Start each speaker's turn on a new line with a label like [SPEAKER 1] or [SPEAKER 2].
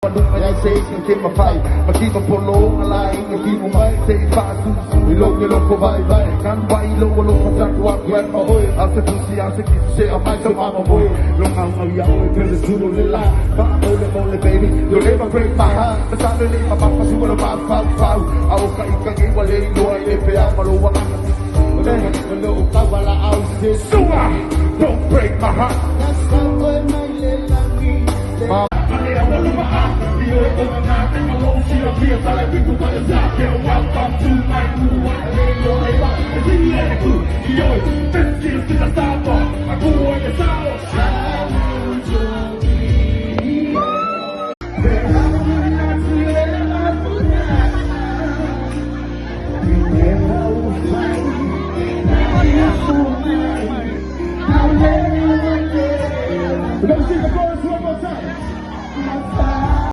[SPEAKER 1] Look at I say, can keep my fight. But keep a polo, a line, and keep my mind. Say, fast, we look, provide. Can't buy low, look for that one, grab my oil. After to see, I think say, I might come out my boy. Look how I'm young, and it's too little lie. But I'm only baby, you'll never break my heart. The time they leave my back, she will have found. I'll cut you, can give a lady, no, I live here, I'm a lower. Don't break my heart.